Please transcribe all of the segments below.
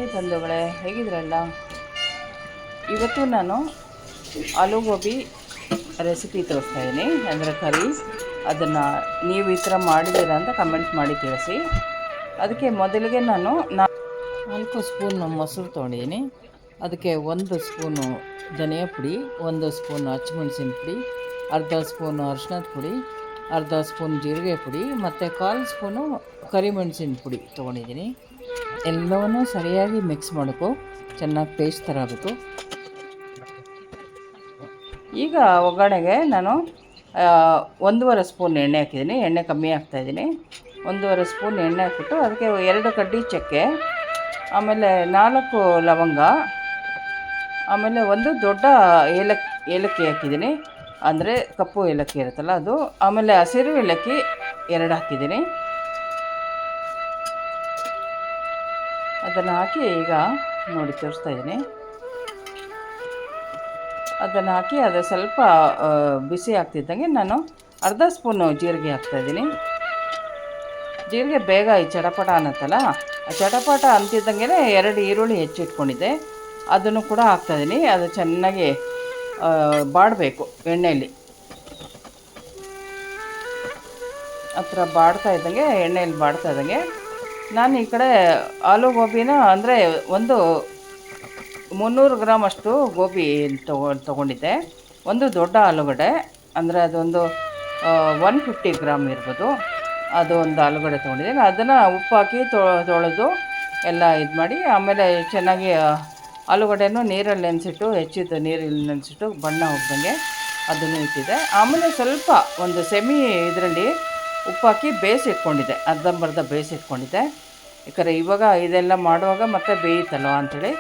Hi ಬಂಧುಗಳೇ, ಹೇಗಿದ್ರಲ್ಲ? ಇವತ್ತು ನಾನು ಆಲೂ ಗೋಬಿ ರೆಸಿಪಿ ತೋರಿಸ್ತಾ ಇದ್ದೀನಿ, ಅಂದರೆ ಕರಿ. ಅದನ್ನು ನೀವು ಈ ಥರ ಮಾಡಿದ್ದೀರಾ ಅಂತ ಕಮೆಂಟ್ ಮಾಡಿ ತಿಳಿಸಿ. ಅದಕ್ಕೆ ಮೊದಲಿಗೆ ನಾನು 4 ಸ್ಪೂನು ಮೊಸರು ತೊಗೊಂಡಿದ್ದೀನಿ. ಅದಕ್ಕೆ 1 ಸ್ಪೂನು ಧನಿಯಾ ಪುಡಿ, 1 ಸ್ಪೂನು ಹಸಿಮೆಣಸಿನ ಪುಡಿ, ಅರ್ಧ ಸ್ಪೂನು ಅರಿಶಿಣದ ಪುಡಿ, ಅರ್ಧ ಸ್ಪೂನ್ ಜೀರಿಗೆ ಪುಡಿ ಮತ್ತು 1/4 ಸ್ಪೂನು ಕರಿಮೆಣಸಿನ ಪುಡಿ ತೊಗೊಂಡಿದ್ದೀನಿ. ಎಲ್ಲವನ್ನೂ ಸರಿಯಾಗಿ ಮಿಕ್ಸ್ ಮಾಡಬೇಕು, ಚೆನ್ನಾಗಿ ಪೇಸ್ಟ್ ಥರ ಆಗಬೇಕು. ಈಗ ಒಗ್ಗರಣೆಗೆ ನಾನು 1.5 ಸ್ಪೂನ್ ಎಣ್ಣೆ ಹಾಕಿದ್ದೀನಿ. ಎಣ್ಣೆ ಕಮ್ಮಿ ಹಾಕ್ತಾಯಿದ್ದೀನಿ. 1.5 ಸ್ಪೂನ್ ಎಣ್ಣೆ ಹಾಕ್ಬಿಟ್ಟು ಅದಕ್ಕೆ 2 ಕಡ್ಡಿ ಚಕ್ಕೆ, ಆಮೇಲೆ 4 ಲವಂಗ, ಆಮೇಲೆ 1 ದೊಡ್ಡ ಏಲಕ್ಕಿ ಹಾಕಿದ್ದೀನಿ, ಅಂದರೆ ಕಪ್ಪು ಏಲಕ್ಕಿ ಇರುತ್ತಲ್ಲ ಅದು. ಆಮೇಲೆ ಹಸಿರು ಏಲಕ್ಕಿ 2 ಹಾಕಿದ್ದೀನಿ. ಅದನ್ನು ಹಾಕಿ ಈಗ ನೋಡಿ ತೋರಿಸ್ತಾ ಇದ್ದೀನಿ. ಅದನ್ನು ಹಾಕಿ ಅದು ಸ್ವಲ್ಪ ಬಿಸಿ ಆಗ್ತಿದ್ದಂಗೆ ನಾನು ಅರ್ಧ ಸ್ಪೂನು ಜೀರಿಗೆ ಹಾಕ್ತಾಯಿದ್ದೀನಿ. ಜೀರಿಗೆ ಬೇಗ ಈ ಚಟಪಟ ಅನ್ನತ್ತಲ್ಲ, ಆ ಚಟಪಟ ಅಂತಿದ್ದಂಗೆ 2 ಈರುಳ್ಳಿ ಹೆಚ್ಚಿಟ್ಕೊಂಡಿದ್ದೆ, ಅದನ್ನು ಕೂಡ ಹಾಕ್ತಾಯಿದ್ದೀನಿ. ಅದು ಚೆನ್ನಾಗಿ ಬಾಡಬೇಕು ಎಣ್ಣೆಯಲ್ಲಿ. ಆ ಥರ ಬಾಡ್ತಾ ಇದ್ದಂಗೆ, ಎಣ್ಣೆಯಲ್ಲಿ ಬಾಡ್ತಾ ಇದ್ದಂಗೆ ನಾನು ಈ ಕಡೆ ಆಲೂ ಗೋಬಿನ ಅಂದರೆ ಒಂದು 300 ಗ್ರಾಮ್ ಅಷ್ಟು ಗೋಬಿ ತೊಗೊಂಡಿದ್ದೆ. 1 ದೊಡ್ಡ ಆಲೂಗಡ್ಡೆ, ಅಂದರೆ ಅದೊಂದು 150 ಗ್ರಾಮ್ ಇರ್ಬೋದು, ಅದು ಒಂದು ಆಲೂಗಡ್ಡೆ ತೊಗೊಂಡಿದ್ದೀನಿ. ಅದನ್ನು ಉಪ್ಪು ಹಾಕಿ ತೊಳೆದು ಎಲ್ಲ ಇದು ಮಾಡಿ, ಆಮೇಲೆ ಚೆನ್ನಾಗಿ ಆಲೂಗಡ್ಡೆನೂ ನೀರಲ್ಲಿ ನೆನೆಸಿಟ್ಟು, ಹೆಚ್ಚಿದ್ದು ನೀರಲ್ಲಿ ನೆನೆಸಿಟ್ಟು ಬಣ್ಣ ಹೋಗ್ದಂಗೆ ಅದನ್ನು ಇಟ್ಟಿದ್ದೆ. ಆಮೇಲೆ ಸ್ವಲ್ಪ ಒಂದು ಸೆಮಿ ಇದರಲ್ಲಿ ಉಪ್ಪು ಹಾಕಿ ಬೇಯಿಸಿಟ್ಕೊಂಡಿದ್ದೆ, ಅರ್ಧಂಬರ್ಧ ಬೇಯಿಸಿಟ್ಕೊಂಡಿದ್ದೆ. ಯಾಕಂದರೆ ಇವಾಗ ಇದೆಲ್ಲ ಮಾಡುವಾಗ ಮತ್ತೆ ಬೇಯುತ್ತಲ್ವ ಅಂಥೇಳಿ.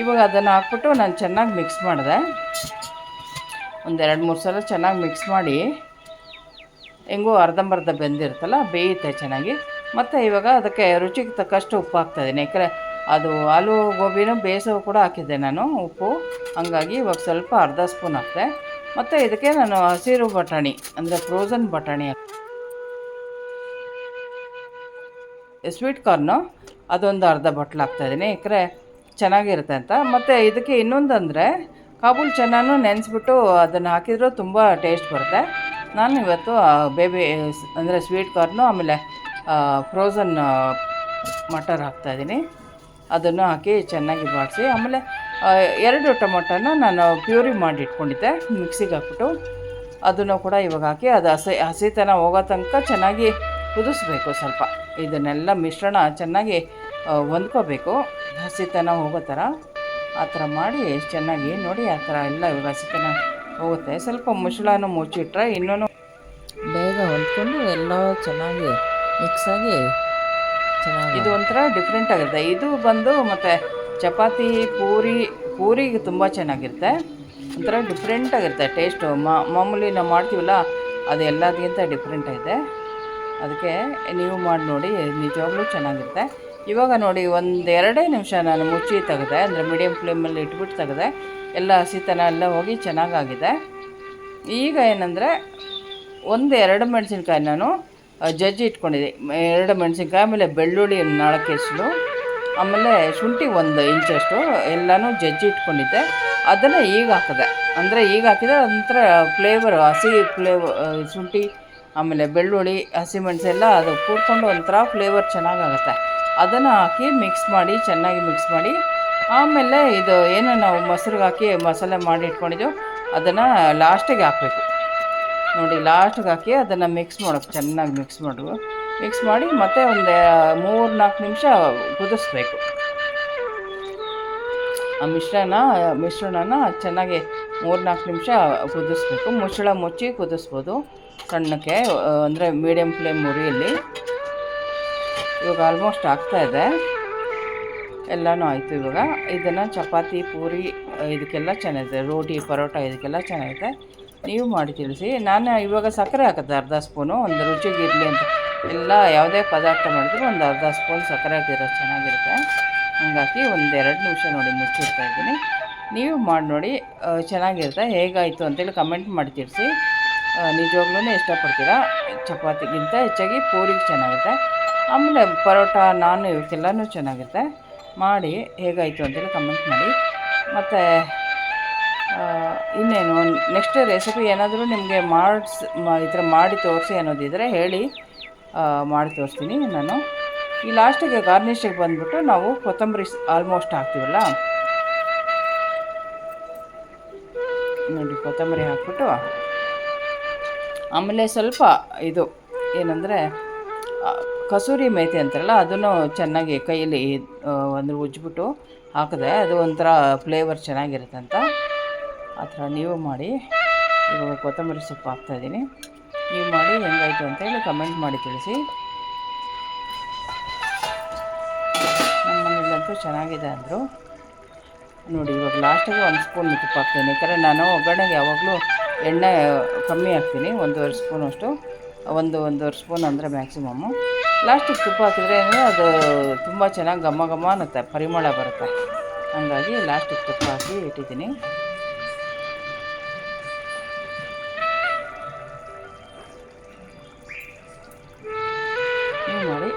ಇವಾಗ ಅದನ್ನು ಹಾಕ್ಬಿಟ್ಟು ನಾನು ಚೆನ್ನಾಗಿ ಮಿಕ್ಸ್ ಮಾಡಿದೆ. ಒಂದು 2-3 ಸಲ ಚೆನ್ನಾಗಿ ಮಿಕ್ಸ್ ಮಾಡಿ, ಹೆಂಗೂ ಅರ್ಧಂಬರ್ಧ ಬೆಂದಿರುತ್ತಲ್ಲ, ಬೇಯುತ್ತೆ ಚೆನ್ನಾಗಿ. ಮತ್ತು ಇವಾಗ ಅದಕ್ಕೆ ರುಚಿಗೆ ತಕ್ಕಷ್ಟು ಉಪ್ಪು ಹಾಕ್ತಾಯಿದ್ದೀನಿ. ಯಾಕಂದರೆ ಅದು ಆಲೂ ಗೋಬಿನೂ ಬೇಯಿಸೋ ಕೂಡ ಹಾಕಿದ್ದೆ ನಾನು ಉಪ್ಪು, ಹಾಗಾಗಿ ಇವಾಗ ಸ್ವಲ್ಪ ಅರ್ಧ ಸ್ಪೂನ್ ಹಾಕಿದೆ. ಮತ್ತು ಇದಕ್ಕೆ ನಾನು ಹಸಿರು ಬಟಾಣಿ, ಅಂದರೆ ಫ್ರೋಝನ್ ಬಟಾಣಿ, ಸ್ವೀಟ್ ಕಾರ್ನು ಅದೊಂದು ಅರ್ಧ ಬಟ್ಲು ಹಾಕ್ತಾಯಿದ್ದೀನಿ, ಯಾಕಂದರೆ ಚೆನ್ನಾಗಿರುತ್ತೆ ಅಂತ. ಮತ್ತು ಇದಕ್ಕೆ ಇನ್ನೊಂದಂದರೆ ಕಾಬೂಲ್ ಚೆನ್ನಾನು ನೆನೆಸ್ಬಿಟ್ಟು ಅದನ್ನು ಹಾಕಿದರೂ ತುಂಬ ಟೇಸ್ಟ್ ಬರುತ್ತೆ. ನಾನು ಇವತ್ತು ಬೇಬಿ ಅಂದರೆ ಸ್ವೀಟ್ ಕಾರ್ನು, ಆಮೇಲೆ ಫ್ರೋಝನ್ ಮಟರ್ ಹಾಕ್ತಾಯಿದ್ದೀನಿ. ಅದನ್ನು ಹಾಕಿ ಚೆನ್ನಾಗಿ ಬಾಡಿಸಿ, ಆಮೇಲೆ 2 ಟೊಮೊಟೊನ ನಾನು ಪ್ಯೂರಿ ಮಾಡಿ ಇಟ್ಕೊಂಡಿದ್ದೆ, ಮಿಕ್ಸಿಗೆ ಹಾಕ್ಬಿಟ್ಟು ಅದನ್ನು ಕೂಡ ಇವಾಗ ಹಾಕಿ ಅದು ಹಸಿತನ ಹೋಗೋ ತನಕ ಚೆನ್ನಾಗಿ ಕುದಿಸ್ಬೇಕು. ಸ್ವಲ್ಪ ಇದನ್ನೆಲ್ಲ ಮಿಶ್ರಣ ಚೆನ್ನಾಗಿ ಹೊಂದ್ಕೋಬೇಕು, ಹಸಿತನ ಹೋಗೋ ಥರ. ಆ ಥರ ಮಾಡಿ ಚೆನ್ನಾಗಿ ನೋಡಿ, ಆ ಥರ ಎಲ್ಲ ಇವಾಗ ಹಸಿತನ ಹೋಗುತ್ತೆ. ಸ್ವಲ್ಪ ಮುಚ್ಚಳನೂ ಮುಚ್ಚಿಟ್ರೆ ಇನ್ನೂ ಬೇಗ ಹೊಂದ್ಕೊಂಡು ಎಲ್ಲ ಚೆನ್ನಾಗಿ ಮಿಕ್ಸಾಗಿ ಚೆನ್ನಾಗಿ, ಇದು ಒಂಥರ ಡಿಫ್ರೆಂಟ್ ಆಗಿರುತ್ತೆ. ಇದು ಬಂದು ಮತ್ತು ಚಪಾತಿ, ಪೂರಿಗೆ ತುಂಬ ಚೆನ್ನಾಗಿರುತ್ತೆ. ಒಂಥರ ಡಿಫ್ರೆಂಟ್ ಆಗಿರುತ್ತೆ ಟೇಸ್ಟು. ಮಾಮೂಲಿ ನಾವು ಮಾಡ್ತೀವಲ್ಲ, ಅದು ಎಲ್ಲದಕ್ಕಿಂತ ಡಿಫ್ರೆಂಟ್ ಆಗಿದೆ. ಅದಕ್ಕೆ ನೀವು ಮಾಡಿ ನೋಡಿ, ನಿಜವಾಗ್ಲೂ ಚೆನ್ನಾಗಿರುತ್ತೆ. ಇವಾಗ ನೋಡಿ 1-2 ನಿಮಿಷ ನಾನು ಮುಚ್ಚಿ ತೆಗೆದೆ, ಅಂದರೆ ಮೀಡಿಯಮ್ ಫ್ಲೇಮಲ್ಲಿ ಇಟ್ಬಿಟ್ಟು ತೆಗೆದೆ. ಎಲ್ಲ ಹಸಿತನ ಎಲ್ಲ ಹೋಗಿ ಚೆನ್ನಾಗಾಗಿದೆ. ಈಗ ಏನಂದರೆ 1-2 ಮೆಣಸಿನ್ಕಾಯಿ ನಾನು ಜಜ್ಜಿ ಇಟ್ಕೊಂಡಿದ್ದೆ, 2 ಮೆಣಸಿನ್ಕಾಯಿ, ಆಮೇಲೆ ಬೆಳ್ಳುಳ್ಳಿ 4 ಎಸಳು, ಆಮೇಲೆ ಶುಂಠಿ 1 ಇಂಚಷ್ಟು ಎಲ್ಲನೂ ಜಜ್ಜಿ ಇಟ್ಕೊಂಡಿದ್ದೆ. ಅದನ್ನು ಈಗ ಹಾಕಿದೆ, ಅಂದರೆ ಈಗ ಹಾಕಿದರೆ ಒಂಥರ ಫ್ಲೇವರ್, ಹಸಿ ಶುಂಠಿ ಆಮೇಲೆ ಬೆಳ್ಳುಳ್ಳಿ ಹಸಿಮೆಣಸೆಲ್ಲ ಅದು ಕೂಡ್ಕೊಂಡು ಒಂಥರ ಫ್ಲೇವರ್ ಚೆನ್ನಾಗಾಗುತ್ತೆ. ಅದನ್ನು ಹಾಕಿ ಮಿಕ್ಸ್ ಮಾಡಿ, ಚೆನ್ನಾಗಿ ಮಿಕ್ಸ್ ಮಾಡಿ, ಆಮೇಲೆ ಇದು ಏನು ನಾವು ಮೊಸರಿಗೆ ಹಾಕಿ ಮಸಾಲೆ ಮಾಡಿ ಇಟ್ಕೊಂಡಿದ್ದೆವು ಅದನ್ನು ಲಾಸ್ಟಿಗೆ ಹಾಕಬೇಕು. ನೋಡಿ, ಲಾಸ್ಟಿಗೆ ಹಾಕಿ ಅದನ್ನು ಮಿಕ್ಸ್ ಮಾಡೋಕ್ಕೆ, ಚೆನ್ನಾಗಿ ಮಿಕ್ಸ್ ಮಾಡಿ ಮತ್ತೆ ಒಂದು 3-4 ನಿಮಿಷ ಕುದಿಸ್ಬೇಕು. ಆ ಮಿಶ್ರಣನ ಚೆನ್ನಾಗಿ 3-4 ನಿಮಿಷ ಕುದಿಸ್ಬೇಕು. ಮುಚ್ಚಳ ಮುಚ್ಚಿ ಕುದಿಸ್ಬೋದು ಸಣ್ಣಕ್ಕೆ, ಅಂದರೆ ಮೀಡಿಯಮ್ ಫ್ಲೇಮ್ ಉರಿಯಲ್ಲಿ. ಇವಾಗ ಆಲ್ಮೋಸ್ಟ್ ಆಗ್ತಾಯಿದೆ, ಎಲ್ಲನೂ ಆಯಿತು. ಇವಾಗ ಇದನ್ನು ಚಪಾತಿ, ಪೂರಿ ಇದಕ್ಕೆಲ್ಲ ಚೆನ್ನಾಗಿದೆ, ರೋಟಿ, ಪರೋಟ ಇದಕ್ಕೆಲ್ಲ ಚೆನ್ನಾಗಿದೆ. ನೀವು ಮಾಡಿ ತಿಳಿಸಿ. ನಾನು ಇವಾಗ ಸಕ್ಕರೆ ಹಾಕಿದೆ ಅರ್ಧ ಸ್ಪೂನು, ಒಂದು ರುಚಿಗೆ ಇರಲಿ ಅಂತ. ಎಲ್ಲ ಯಾವುದೇ ಪದಾರ್ಥ ಮಾಡಿದ್ರು ಒಂದು ಅರ್ಧ ಸ್ಪೂನ್ ಸಕ್ಕರೆ ಹಾಕಿದ್ರೆ ಚೆನ್ನಾಗಿರುತ್ತೆ. ಹಂಗಾಗಿ 1-2 ನಿಮಿಷ ನೋಡಿ ಮುಚ್ಚಿಡ್ತಾ ಇದ್ದೀನಿ. ನೀವು ಮಾಡಿ ನೋಡಿ, ಚೆನ್ನಾಗಿರುತ್ತೆ. ಹೇಗಾಯಿತು ಅಂತೇಳಿ ಕಮೆಂಟ್ ಮಾಡಿ ತಿಳಿಸಿ. ನಿಜವಾಗ್ಲೂ ಇಷ್ಟಪಡ್ತೀರಾ. ಚಪಾತಿಗಿಂತ ಹೆಚ್ಚಾಗಿ ಪೂರಿಗೆ ಚೆನ್ನಾಗಿರುತ್ತೆ, ಆಮೇಲೆ ಪರೋಟ, ನಾನ್ ಇವಕ್ಕೆಲ್ಲನೂ ಚೆನ್ನಾಗಿರುತ್ತೆ. ಮಾಡಿ ಹೇಗಾಯಿತು ಅಂತೇಳಿ ಕಮೆಂಟ್ ಮಾಡಿ. ಮತ್ತು ಇನ್ನೇನು ನೆಕ್ಸ್ಟ್ ರೆಸಿಪಿ ಏನಾದರೂ ನಿಮಗೆ ಈ ಥರ ಮಾಡಿ ತೋರಿಸಿ ಅನ್ನೋದಿದ್ದರೆ ಹೇಳಿ, ಮಾಡಿ ತೋರಿಸ್ತೀನಿ ನಾನು. ಈ ಲಾಸ್ಟಿಗೆ ಗಾರ್ನಿಷಿಗೆ ಬಂದುಬಿಟ್ಟು ನಾವು ಕೊತ್ತಂಬರಿ ಆಲ್ಮೋಸ್ಟ್ ಹಾಕ್ತೀವಲ್ಲ, ನೋಡಿ ಕೊತ್ತಂಬರಿ ಹಾಕ್ಬಿಟ್ಟು ಆಮೇಲೆ ಸ್ವಲ್ಪ ಇದು ಏನಂದರೆ ಕಸೂರಿ ಮೇಥಿ ಅಂತಾರಲ್ಲ, ಅದನ್ನು ಚೆನ್ನಾಗಿ ಕೈಯಲ್ಲಿ ಅಂದರೆ ಉಜ್ಜಿಬಿಟ್ಟು ಹಾಕಿದೆ, ಅದು ಒಂಥರ ಫ್ಲೇವರ್ ಚೆನ್ನಾಗಿರುತ್ತೆ ಅಂತ. ಆ ಥರ ನೀವು ಮಾಡಿ. ಇವಾಗ ಕೊತ್ತಂಬರಿ ಸೊಪ್ಪು ಹಾಕ್ತಾಯಿದ್ದೀನಿ. ನೀವು ಮಾಡಿ ಹೆಂಗಾಯಿತು ಅಂತೇಳಿ ಕಮೆಂಟ್ ಮಾಡಿ ತಿಳಿಸಿ. ನಮ್ಮ ಮನೇಲಂತೂ ಚೆನ್ನಾಗಿದೆ ಅಂದರು. ನೋಡಿ ಇವಾಗ ಲಾಸ್ಟಿಗೆ 1 ಸ್ಪೂನ್ ತುಪ್ಪ ಹಾಕ್ತೀನಿ, ಯಾಕಂದರೆ ನಾನು ಒಗ್ಗರಣೆಗೆ ಯಾವಾಗಲೂ ಎಣ್ಣೆ ಕಮ್ಮಿ ಹಾಕ್ತೀನಿ, 1.5 ಸ್ಪೂನಷ್ಟು, 1.5 ಸ್ಪೂನ್ ಅಂದರೆ ಮ್ಯಾಕ್ಸಿಮಮ್ಮು. ಲಾಸ್ಟಿಗೆ ತುಪ್ಪ ಹಾಕಿದರೆ ಅಂದರೆ ಅದು ತುಂಬ ಚೆನ್ನಾಗಿ ಘಮ ಘಮ ಅನ್ನುತ್ತೆ, ಪರಿಮಳ ಬರುತ್ತೆ. ಹಾಗಾಗಿ ಲಾಸ್ಟಿಗೆ ತುಪ್ಪ ಹಾಕಿ ಇಟ್ಟಿದ್ದೀನಿ. ನೀವು ಮಾಡಿ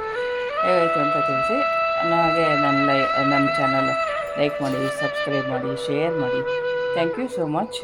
ಹೇಗಾಯಿತು ಅಂತ ತಿಳಿಸಿ. ಹಾಗೆ ನನ್ನ ಚಾನಲ್ ಲೈಕ್ ಮಾಡಿ, ಸಬ್ಸ್ಕ್ರೈಬ್ ಮಾಡಿ, ಶೇರ್ ಮಾಡಿ. Thank you so much.